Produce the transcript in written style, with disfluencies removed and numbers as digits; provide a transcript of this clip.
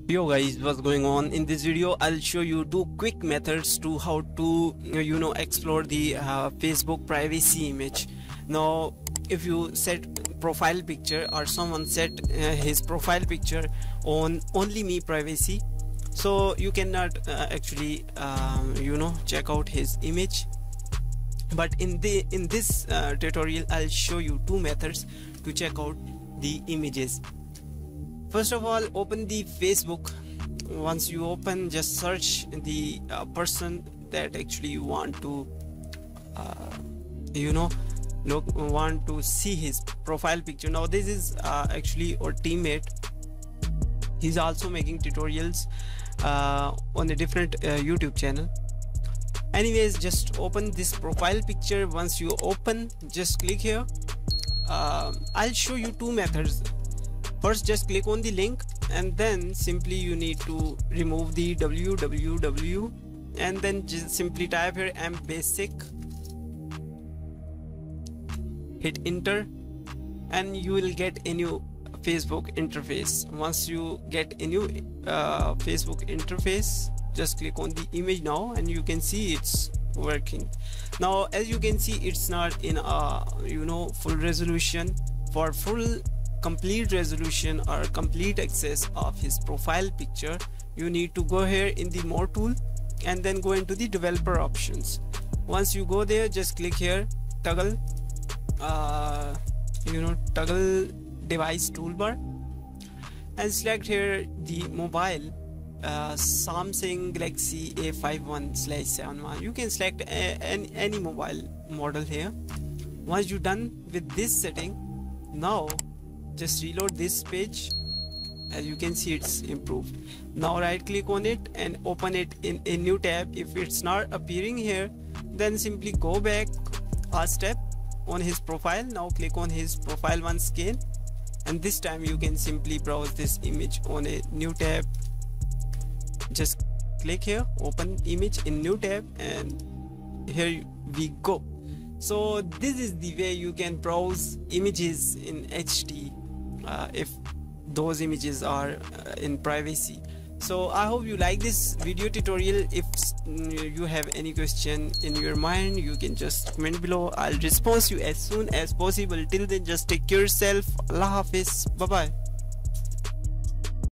Yo guys, what's going on? In this video I'll show you two quick methods to how to explore the Facebook privacy image. Now if you set profile picture or someone set his profile picture on only me privacy, so you cannot actually check out his image. But in this tutorial I'll show you two methods to check out the images. First of all, open the Facebook. Once you open, just search the person that actually you want to want to see his profile picture. Now this is actually our teammate. He's also making tutorials on a different YouTube channel. Anyways, just open this profile picture. Once you open, just click here. I'll show you two methods. First, just click on the link, and then simply you need to remove the www, and then just simply type here mbasic, hit enter, and you will get a new Facebook interface. Once you get a new Facebook interface, just click on the image now, and you can see it's working. Now as you can see, it's not in full resolution. For full complete resolution or complete access of his profile picture, you need to go here in the more tool and then go into the developer options. Once you go there, just click here toggle toggle device toolbar, and select here the mobile Samsung Galaxy A51/71. You can select any mobile model here. Once you're done with this setting, now just reload this page. As you can see, it's improved. Now right click on it and open it in a new tab. If it's not appearing here, then simply go back a step on his profile. Now click on his profile once again, and this time you can simply browse this image on a new tab. Just click here, open image in new tab, and here we go. So this is the way you can browse images in HD if those images are in privacy. So I hope you like this video tutorial. If you have any question in your mind, you can just comment below. I'll respond you as soon as possible. Till then, just take care of yourself. Allah Hafiz. Bye bye.